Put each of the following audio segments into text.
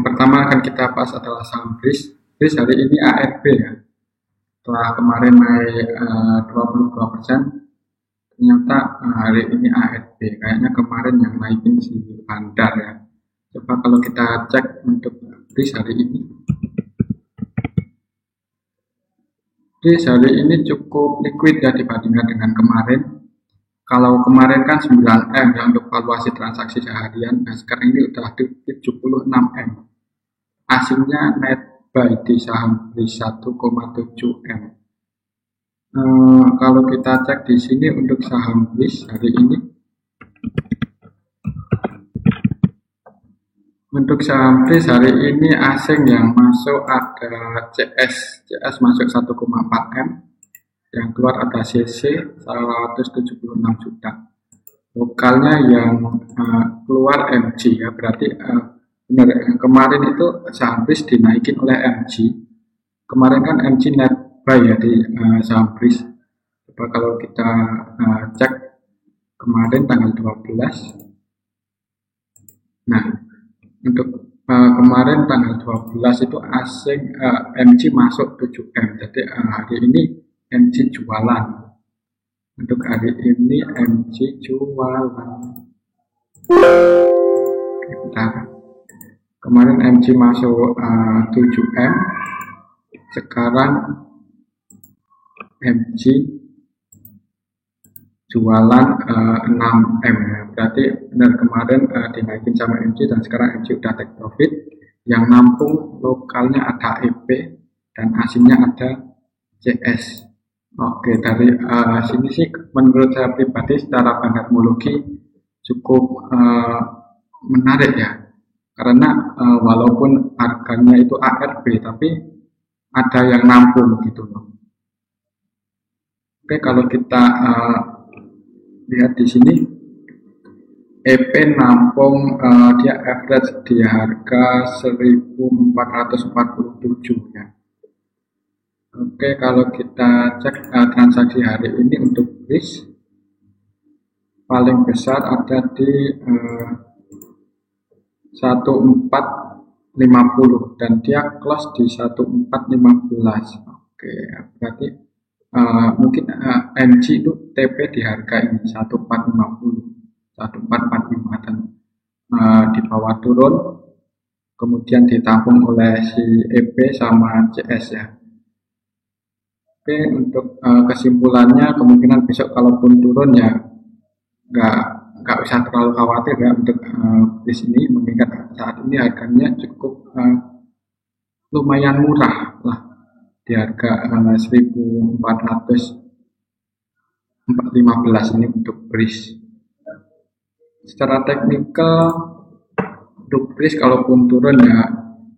pertama akan kita bahas adalah saham BRIS. BRIS hari ini ARB ya. Setelah kemarin naik 22%, ternyata hari ini ARB. Kayaknya kemarin yang naikin si Bandar ya. Coba kalau kita cek untuk BRIS hari ini. BRIS hari ini cukup liquid ya dibandingkan dengan kemarin. Kalau kemarin kan 9M ya untuk valuasi transaksi seharian, nah sekarang ini udah 76M. Asingnya net buy di saham BRIS 1,7M. Kalau kita cek di sini untuk saham BRIS hari ini, untuk saham BRIS hari ini asing yang masuk ada CS masuk 1,4M. Yang keluar ada CC 176 juta. Lokalnya yang keluar MG ya, berarti benar kemarin itu saham BRIS dinaikin oleh MG. Kemarin kan MG net buy ya di saham BRIS. Coba kalau kita cek kemarin tanggal 12. Nah, untuk kemarin tanggal 12 itu asing MG masuk 7M. Jadi hari ini MG jualan. Untuk hari ini MG jualan. Bentar. Kemarin MG masuk 7M. Sekarang MG jualan 6M. Berarti benar kemarin dinaikin sama MG dan sekarang MG udah take profit. Yang nampung lokalnya ada EP dan asingnya ada CS. Oke, dari sini sih menurut saya pribadi secara bandarmologi cukup menarik ya, karena walaupun harganya itu ARB tapi ada yang nampung gitu loh. Oke, kalau kita lihat di sini EP nampung dia average di harga 1447 ya. Oke, kalau kita cek transaksi hari ini untuk BRIS paling besar ada di 1450 dan dia close di 1415. Oke, berarti mungkin MG itu TP di harga ini 1450, 1445 dan di bawah turun kemudian ditampung oleh si EP sama CS ya. Oke, untuk kesimpulannya kemungkinan besok kalaupun turun ya nggak usah terlalu khawatir ya untuk di sini, mengingat saat ini harganya cukup lumayan murah lah di harga 1415 ini untuk BRIS. Secara teknikal untuk BRIS kalaupun turun ya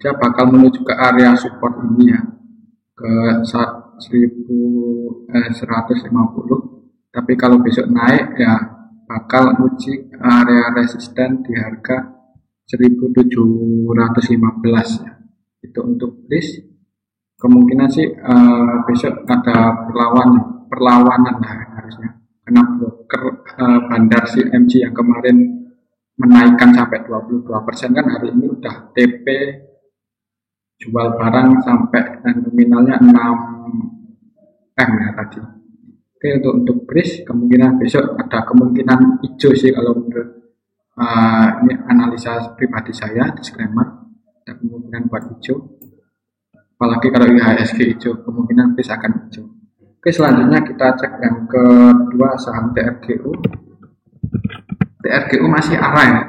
dia bakal menuju ke area support ini ya, ke 1150, tapi kalau besok naik ya bakal uji area resisten di harga 1715 ya. Itu untuk BRIS kemungkinan sih besok ada perlawanan lah harusnya, karena broker Bandar si MG yang kemarin menaikkan sampai 22% kan hari ini udah TP jual barang sampai dan nominalnya 6M ya tadi. Oke, untuk BRIS kemungkinan besok ada kemungkinan hijau sih kalau menurut ini analisa pribadi saya, disclaimer, ada kemungkinan buat hijau. Apalagi kalau IHSG hijau, kemungkinan BRIS akan hijau. Oke, selanjutnya kita cek yang kedua saham TRGU. TRGU masih arah ya,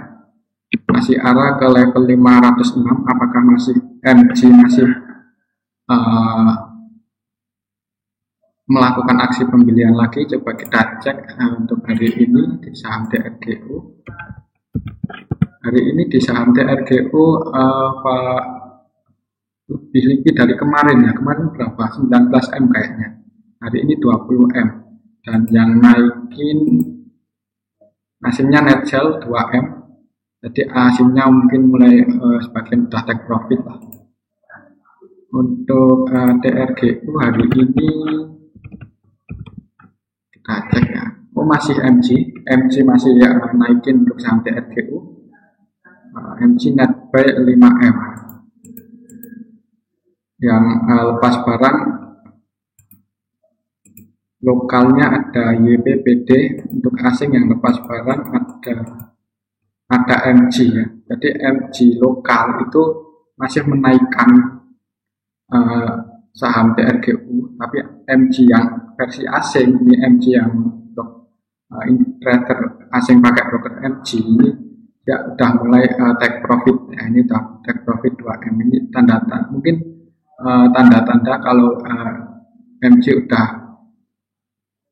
masih arah ke level 506. Apakah masih MG masih melakukan aksi pembelian lagi? Coba kita cek untuk hari ini di saham TRGU. Hari ini di saham TRGU lebih liquid dari kemarin ya. Kemarin berapa? 19M kayaknya. Hari ini 20M. Dan yang naikin asingnya net sell 2M. Jadi asingnya mungkin mulai sebagian udah take profit lah. Untuk TRGU hari ini kita cek ya. Oh, masih MG masih ya naikin untuk saham TRGU. MG net buy 5M. yang lepas barang lokalnya ada YPBD, untuk asing yang lepas barang ada MG ya. Jadi MG lokal itu masih menaikkan saham TRGU, tapi MG yang versi asing, ini MG yang untuk trader asing pakai broker MG ini ya udah mulai take profit ya. Ini udah take profit 2M. Ini tanda-tanda mungkin tanda-tanda kalau MG udah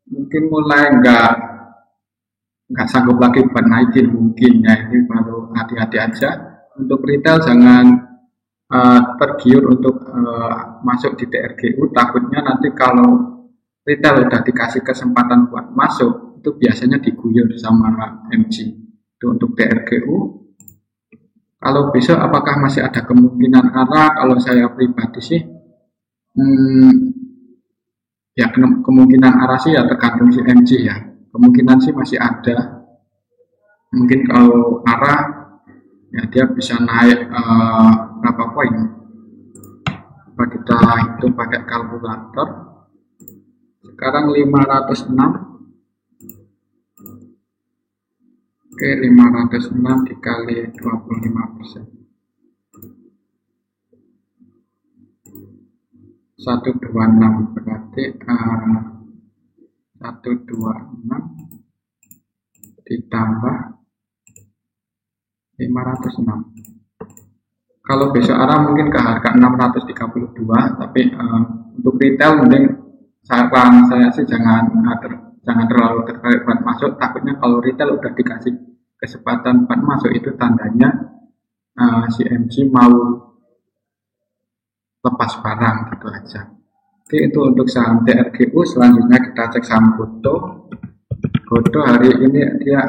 mungkin mulai nggak sanggup lagi buat naikin mungkin ya. Ini baru hati-hati aja. Untuk retail jangan tergiur untuk masuk di TRGU, takutnya nanti kalau retail udah dikasih kesempatan buat masuk itu biasanya diguyur sama MG. Itu untuk TRGU. Kalau besok apakah masih ada kemungkinan arah? Kalau saya pribadi sih ya kemungkinan arah sih ya tergantung si MG ya. Kemungkinan sih masih ada. Mungkin kalau arah ya dia bisa naik berapa poin. Coba kita hitung pakai kalkulator. Sekarang 506. Oke, 506 dikali 25%. 126 berarti 126 ditambah 506. Kalau besok arah mungkin ke harga 632, tapi untuk retail mending saran saya sih jangan terlalu tertarik buat masuk. Takutnya kalau retail udah dikasih kesempatan buat masuk itu tandanya si MG mau lepas barang gitu aja. Oke, itu untuk saham TRGU. Selanjutnya kita cek saham GoTo. GoTo hari ini dia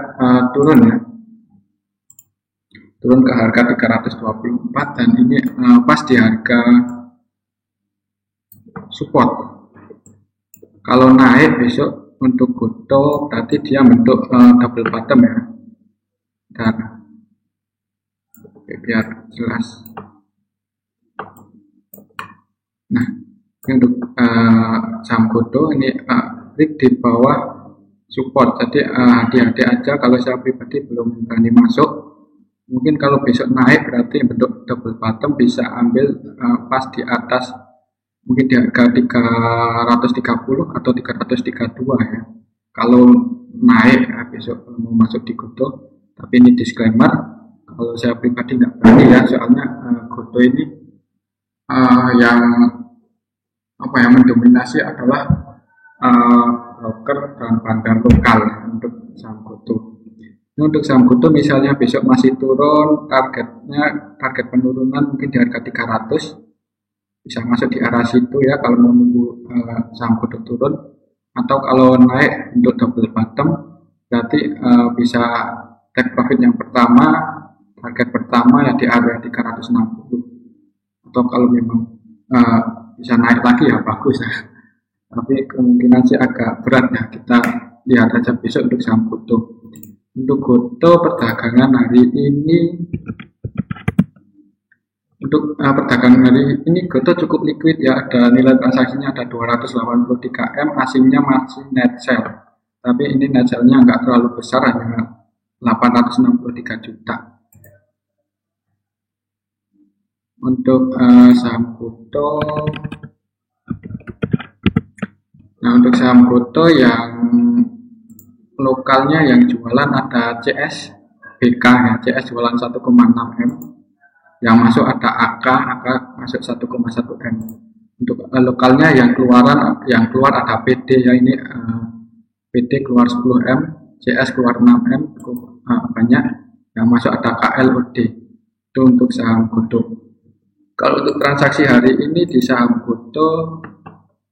turun ya, turun ke harga 324 dan ini pas di harga support. Kalau naik besok untuk GoTo berarti dia bentuk double bottom ya. Dan oke, biar jelas. Nah, ini untuk saham GoTo ini di bawah support. Jadi hati-hati aja, kalau saya pribadi belum berani masuk. Mungkin kalau besok naik berarti bentuk double bottom, bisa ambil pas di atas mungkin di harga 330 atau 332 ya. Kalau naik ya, besok mau masuk di GoTo. Tapi ini disclaimer, kalau saya pribadi nggak berani ya, soalnya GoTo ini yang mendominasi adalah broker dan bandar lokal untuk saham GoTo. Ini untuk saham GoTo misalnya besok masih turun, target penurunan mungkin di harga 300, bisa masuk di arah situ ya kalau mau nunggu saham GoTo turun. Atau kalau naik untuk double bottom berarti bisa take profit yang pertama, target pertama ya di area 360. Atau kalau memang bisa naik lagi ya bagus ya. Tapi kemungkinan sih agak berat ya, kita lihat aja besok untuk saham GoTo. Untuk GoTo perdagangan hari ini, GoTo cukup liquid ya, ada nilai transaksinya ada 283M, asingnya masih net sell. Tapi ini net sell-nya nggak terlalu besar, hanya 863 juta. Untuk saham GoTo, nah untuk saham GoTo yang lokalnya yang jualan ada CS BK ya, CS jualan 1,6M, yang masuk ada AK masuk 1,1M. Untuk lokalnya yang keluar ada PD ya, ini PD keluar 10M, CS keluar 6M, cukup banyak. Yang masuk ada KLOD. Itu untuk saham GoTo. Kalau untuk transaksi hari ini di saham GoTo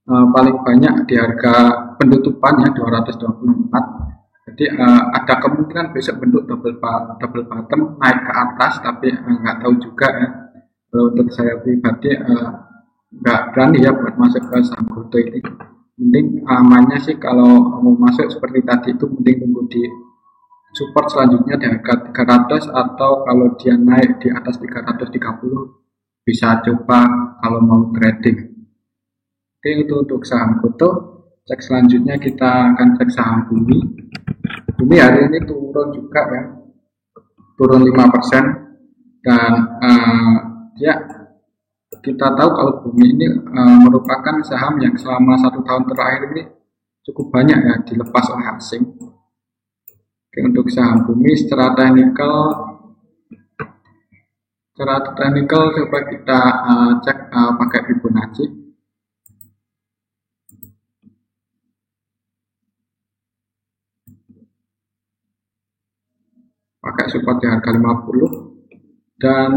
paling banyak di harga penutupan ya 224. Jadi ada kemungkinan besok bentuk double bottom naik ke atas, tapi nggak tahu juga ya. Kalau untuk saya pribadi nggak berani ya buat masuk ke saham GoTo ini. Mending amannya sih kalau mau masuk seperti tadi itu mending tunggu di support selanjutnya di harga 300, atau kalau dia naik di atas 330 bisa coba kalau mau trading. Oke, itu untuk saham Goto. Cek selanjutnya kita akan cek saham Bumi. Bumi hari ini turun juga ya, turun 5%, dan ya kita tahu kalau Bumi ini merupakan saham yang selama 1 tahun terakhir ini cukup banyak ya dilepas oleh asing. Oke, untuk saham Bumi secara teknikal coba kita cek pakai Fibonacci. Pakai support di harga 50, dan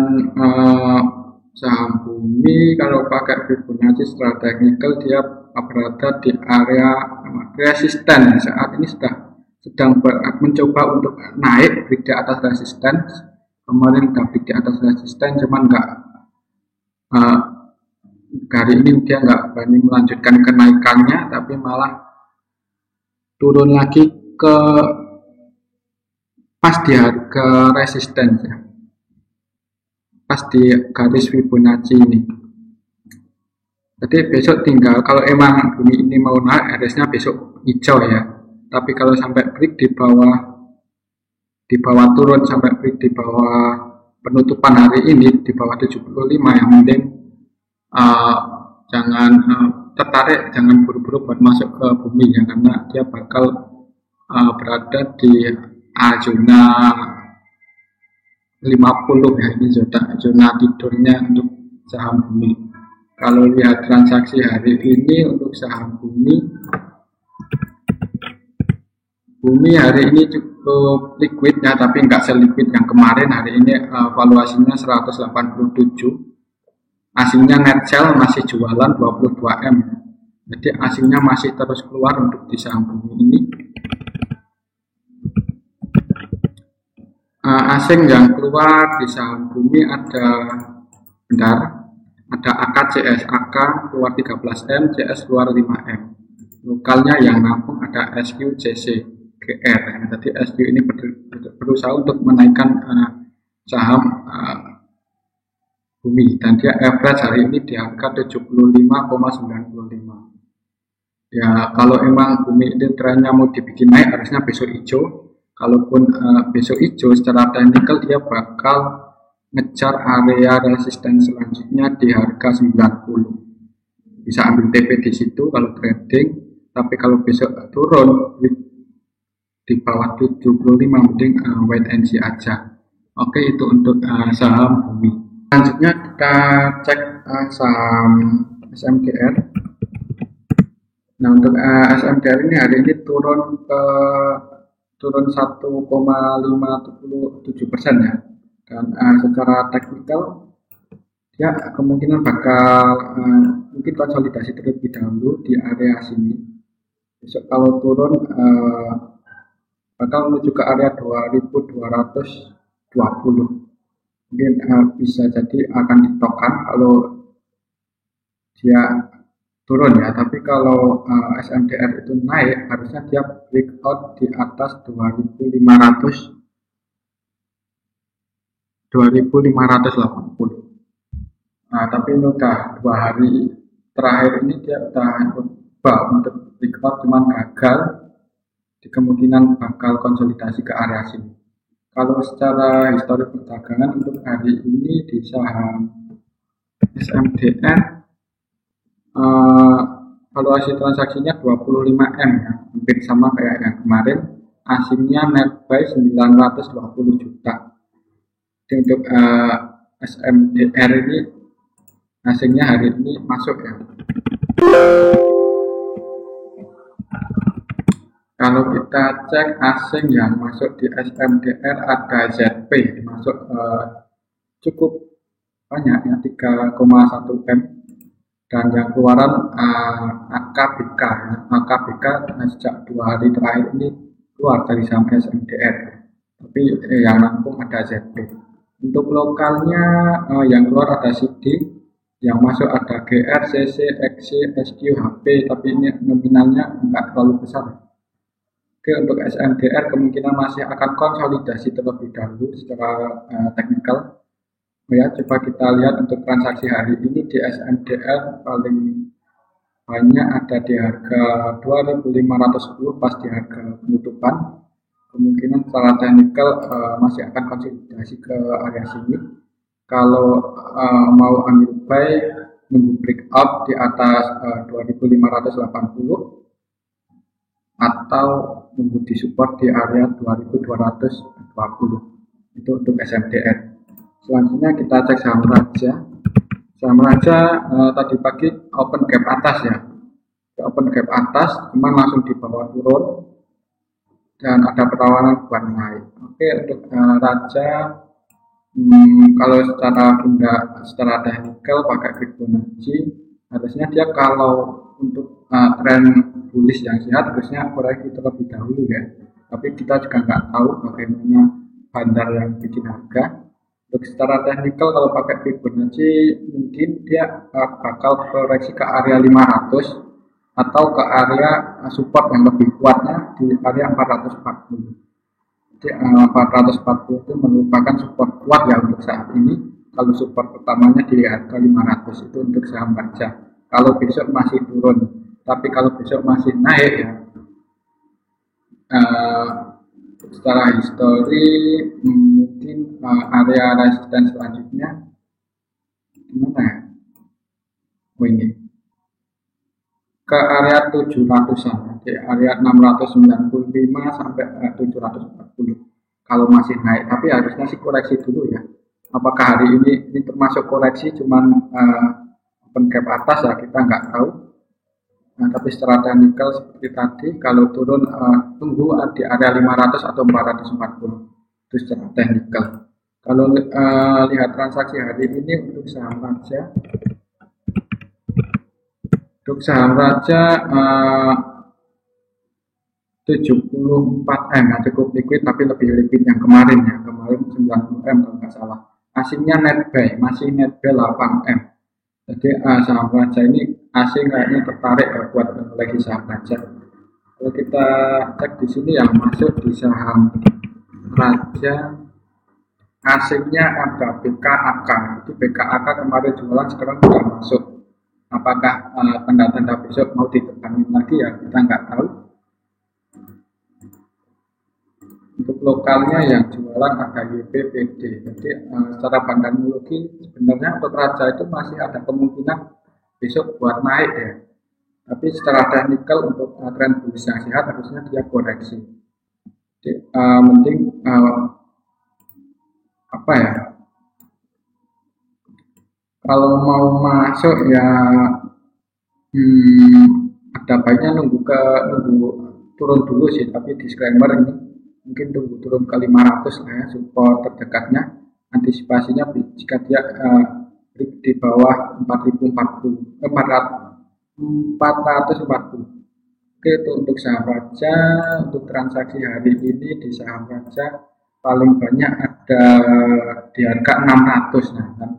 saham Bumi kalau pakai Fibonacci secara teknikal dia berada di area resisten. Saat ini sedang mencoba untuk naik break di atas resisten. Kemarin udah break di atas resisten, cuman hari ini dia nggak berani melanjutkan kenaikannya, tapi malah turun lagi ke pas di harga resisten ya, pas di garis Fibonacci ini. Jadi besok tinggal kalau emang Bumi ini mau naik, harusnya besok hijau ya. Tapi kalau sampai break di bawah turun sampai break di bawah penutupan hari ini di bawah 75, yang penting jangan tertarik, jangan buru-buru buat masuk ke Bumi ya, karena dia bakal berada di zona 50 ya, ini zona tidurnya untuk saham Bumi. Kalau lihat transaksi hari ini untuk saham Bumi hari ini cukup liquid ya, tapi nggak seliquid yang kemarin. Hari ini valuasinya 187, asingnya net sell masih jualan 22M, jadi asingnya masih terus keluar untuk di saham Bumi ini. Asing yang keluar di saham Bumi ada AKCS, AK keluar 13M, CS keluar 5M. Lokalnya yang nampung ada SQJC, GR. Jadi SQ ini berusaha untuk menaikkan saham Bumi, dan dia average hari ini di angka 75,95. Ya, kalau emang Bumi ini trennya mau dibikin naik, harusnya besok hijau. Kalaupun besok hijau, secara teknikal dia bakal ngejar area resisten selanjutnya di harga 90. Bisa ambil TP di situ kalau trading, tapi kalau besok turun di bawah 75, mending wait and see aja. Oke, itu untuk saham Bumi. Selanjutnya kita cek saham SMDR. Nah, untuk SMDR ini hari ini turun 1,57% ya. Dan secara teknikal ya kemungkinan bakal mungkin konsolidasi terlebih dahulu di area sini. Besok kalau turun bakal menuju ke area 2220, mungkin bisa jadi akan ditokan kalau dia turun ya. Tapi kalau SMDR itu naik, harusnya dia breakout di atas 2580. Nah, tapi ini udah 2 hari terakhir ini dia udah coba untuk breakout, cuman gagal. Di kemungkinan bakal konsolidasi ke area sini. Kalau secara histori perdagangan untuk hari ini di saham SMDR valuasi transaksinya 25M ya, hampir sama kayak yang kemarin. Asingnya net buy 920 juta. Untuk SMDR ini asingnya hari ini masuk ya. Kalau kita cek asing yang masuk di SMDR ada ZP masuk cukup banyak ya, 3,1M, dan yang keluaran AKBK ya. AKBK sejak 2 hari terakhir ini keluar dari saham SMDR, tapi yang nampung ada ZP. Untuk lokalnya yang keluar ada CD, yang masuk ada GR, CC, XC, SQ, HP, tapi ini nominalnya enggak terlalu besar. Oke, untuk SMDR kemungkinan masih akan konsolidasi terlebih dahulu secara teknikal. Ya, coba kita lihat untuk transaksi hari ini di SMDL paling banyak ada di harga 2510 pas di harga penutupan. Kemungkinan secara teknikal masih akan konsolidasi ke area sini. Kalau mau ambil buy, nunggu breakout di atas 2580 atau nunggu di support di area 2220. Itu untuk SMDN. Selanjutnya kita cek saham Raja. Saham Raja tadi pagi open gap atas ya. Open gap atas, cuman langsung di bawah turun dan ada perlawanan buat naik. Oke, untuk Raja kalau secara teknikal pakai Fibonacci, harusnya dia kalau untuk tren bullish yang sehat harusnya koreksi terlebih dahulu ya. Tapi kita juga nggak tahu bagaimana bandar yang bikin harga. Untuk secara teknikal kalau pakai Fibonacci mungkin dia bakal koreksi ke area 500 atau ke area support yang lebih kuatnya di area 440. Jadi 440 itu merupakan support kuat ya untuk saat ini. Kalau support pertamanya di harga 500 itu untuk saham Raja. Kalau besok masih turun, tapi kalau besok masih naik ya. Secara histori mungkin area resisten selanjutnya gimana ya? Oh ini ke area 700-an, di area 695 sampai 740 kalau masih naik, tapi harusnya sih koreksi dulu ya. Apakah hari ini termasuk koreksi cuman open gap atas ya, kita nggak tahu. Nah, tapi secara teknikal seperti tadi, kalau turun tunggu di area 500 atau 440 itu secara teknikal. Kalau lihat transaksi hari ini untuk saham Raja, M ya, cukup liquid tapi lebih liquid yang kemarin ya. Kemarin 90 M kalau nggak salah. Asingnya net buy, masih net buy 8 M. Jadi saham Raja ini asing kayaknya tertarik ya buat lagi saham Raja. Kalau kita cek di sini yang masuk di saham Raja, asingnya ada BKAK. Itu BKAK kemarin jualan, sekarang sudah masuk. Apakah tanda-tanda besok mau ditekanin lagi ya, kita nggak tahu. Untuk lokalnya yang jualan ada YPPD. Jadi secara fundamental sebenarnya untuk Raja itu masih ada kemungkinan besok buat naik ya. Tapi secara teknikal untuk tren bullish yang sehat harusnya dia koreksi. Jadi mending apa ya? Kalau mau masuk ya ada baiknya nunggu turun dulu sih, tapi disclaimer ini mungkin tunggu turun ke 500 lah ya, support terdekatnya. Antisipasinya jika dia di bawah 440. Oke, itu untuk saham Raja. Untuk transaksi hari ini di saham Raja paling banyak ada di harga 600 nah kan.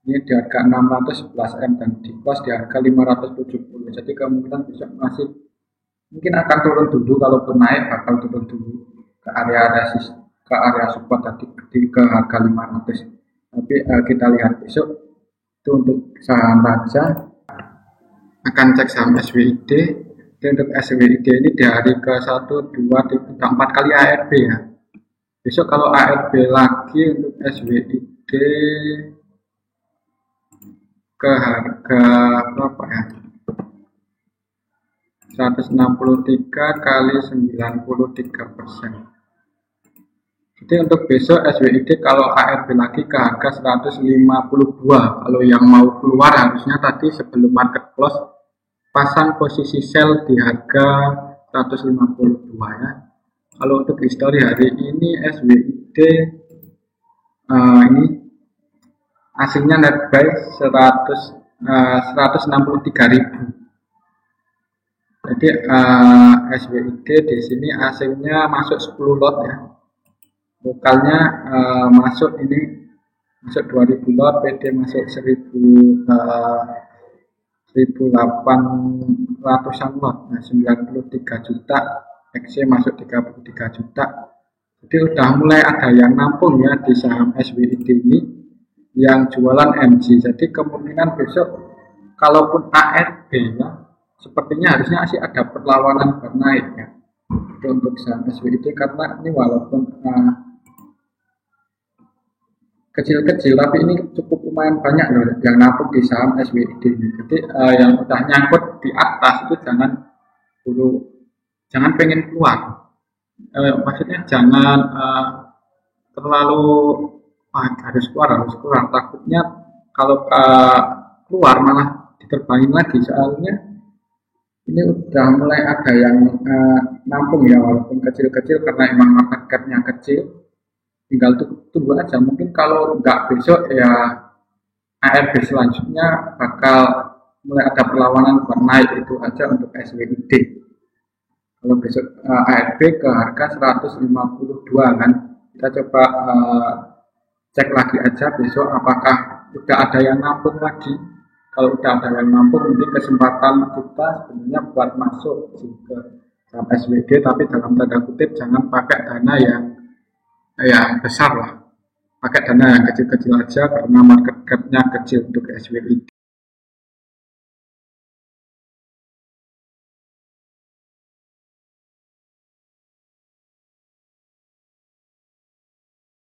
Ini di harga 611 M dan di close di harga 570. Jadi kemungkinan besok masih mungkin akan turun dulu, kalaupun naik bakal turun dulu ke area support tadi ke harga 500. Tapi kita lihat besok itu untuk saham Raja. Akan cek saham SWID. Dan untuk SWID ini di hari ke 1, 2, 3, 4 kali ARB ya. Besok kalau ARB lagi untuk SWID ke harga berapa ya? 163 kali 93%. Jadi untuk besok SWID kalau ARB lagi ke harga 152. Kalau yang mau keluar harusnya tadi sebelum market close pasang posisi sell di harga 152 ya. Kalau untuk histori hari ini SWID ini asingnya net buy 163.000. Jadi SWID di sini asingnya masuk 10 lot ya. Lokalnya masuk 2000 lot, PD masuk 1.800-an lot, nah 93 juta, XC masuk 33 juta. Jadi udah mulai ada yang nampung ya di saham SWID ini. yang jualan MG. Jadi kemungkinan besok kalaupun ARB ya, sepertinya harusnya masih ada perlawanan buat naik ya. Itu untuk saham SWID karena ini walaupun kecil-kecil tapi ini cukup lumayan banyak loh yang nabung di saham SWID ini. Jadi yang udah nyangkut di atas itu jangan pengen keluar. Maksudnya jangan terlalu harus keluar. Takutnya kalau keluar malah diterbangin lagi, soalnya ini udah mulai ada yang nampung ya, walaupun kecil-kecil karena emang market cap-nya kecil. Tinggal tunggu aja, mungkin kalau nggak besok ya ARB selanjutnya bakal mulai ada perlawanan buat naik. Itu aja untuk SWID. Kalau besok ARB ke harga 152 kan, kita coba cek lagi aja besok apakah udah ada yang nampung lagi. Kalau udah ada yang nampung, mungkin kesempatan kita sebenarnya buat masuk ke saham SWID, tapi dalam tanda kutip jangan pakai dana yang besar lah, pakai dana yang kecil-kecil aja karena market cap-nya kecil untuk SWID.